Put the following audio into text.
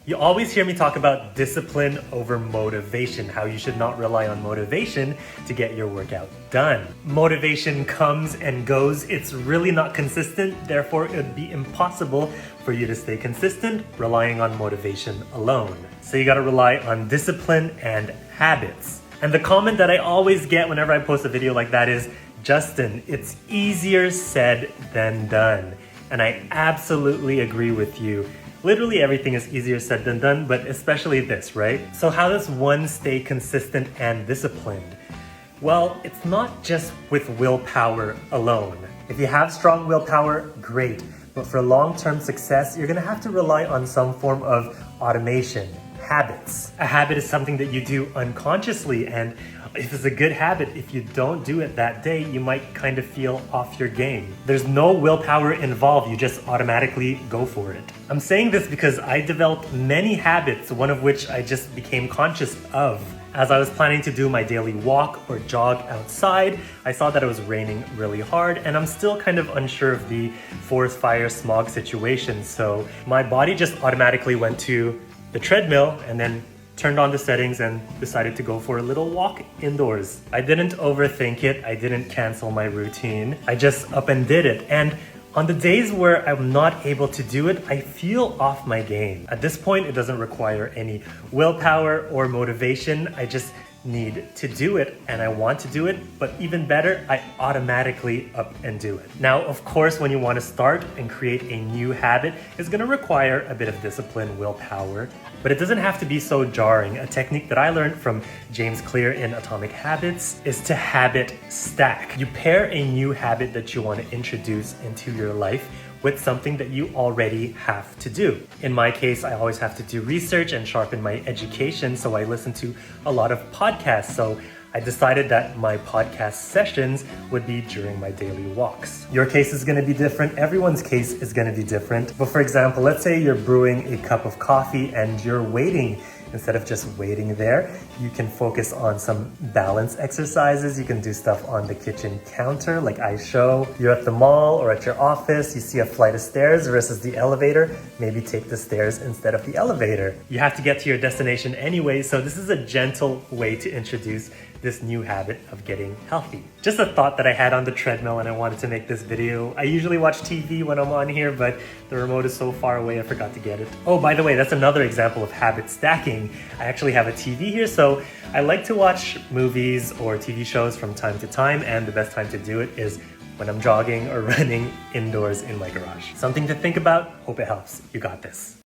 You always hear me talk about discipline over motivation, how you should not rely on motivation to get your workout done. Motivation comes and goes. It's really not consistent. Therefore, it would be impossible for you to stay consistent relying on motivation alone. So you gotta rely on discipline and habits. And the comment that I always get whenever I post a video like that is, Justin, it's easier said than done. And I absolutely agree with you. Literally everything is easier said than done, but especially this, right? So how does one stay consistent and disciplined? Well, it's not just with willpower alone. If you have strong willpower, great. But for long-term success, you're gonna have to rely on some form of automation, habits. A habit is something that you do unconsciously, and if it's a good habit, if you don't do it that day, you might kind of feel off your game. There's no willpower involved, you just automatically go for it. I'm saying this because I developed many habits, one of which I just became conscious of. As I was planning to do my daily walk or jog outside, I saw that it was raining really hard, and I'm still kind of unsure of the forest fire smog situation, so my body just automatically went to the treadmill and then turned on the settings and decided to go for a little walk indoors. I didn't overthink it, I didn't cancel my routine, I just up and did it. And on the days where I'm not able to do it, I feel off my game. At this point, it doesn't require any willpower or motivation, I just need to do it and I want to do it, but even better, I automatically up and do it. Now, of course, when you want to start and create a new habit, it's going to require a bit of discipline, willpower, but it doesn't have to be so jarring. A technique that I learned from James Clear in Atomic Habits is to habit stack. You pair a new habit that you want to introduce into your life with something that you already have to do. In my case, I always have to do research and sharpen my education, so I listen to a lot of podcasts. So I decided that my podcast sessions would be during my daily walks. Your case is gonna be different, everyone's case is gonna be different. But for example, let's say you're brewing a cup of coffee and you're waiting. Instead of just waiting there, you can focus on some balance exercises. You can do stuff on the kitchen counter like I show. You're at the mall or at your office, you see a flight of stairs versus the elevator. Maybe take the stairs instead of the elevator. You have to get to your destination anyway, so this is a gentle way to introduce this new habit of getting healthy. Just a thought that I had on the treadmill and I wanted to make this video. I usually watch TV when I'm on here, but the remote is so far away I forgot to get it. Oh, by the way, that's another example of habit stacking. I actually have a TV here, so I like to watch movies or TV shows from time to time, and the best time to do it is when I'm jogging or running indoors in my garage. Something to think about. Hope it helps. You got this.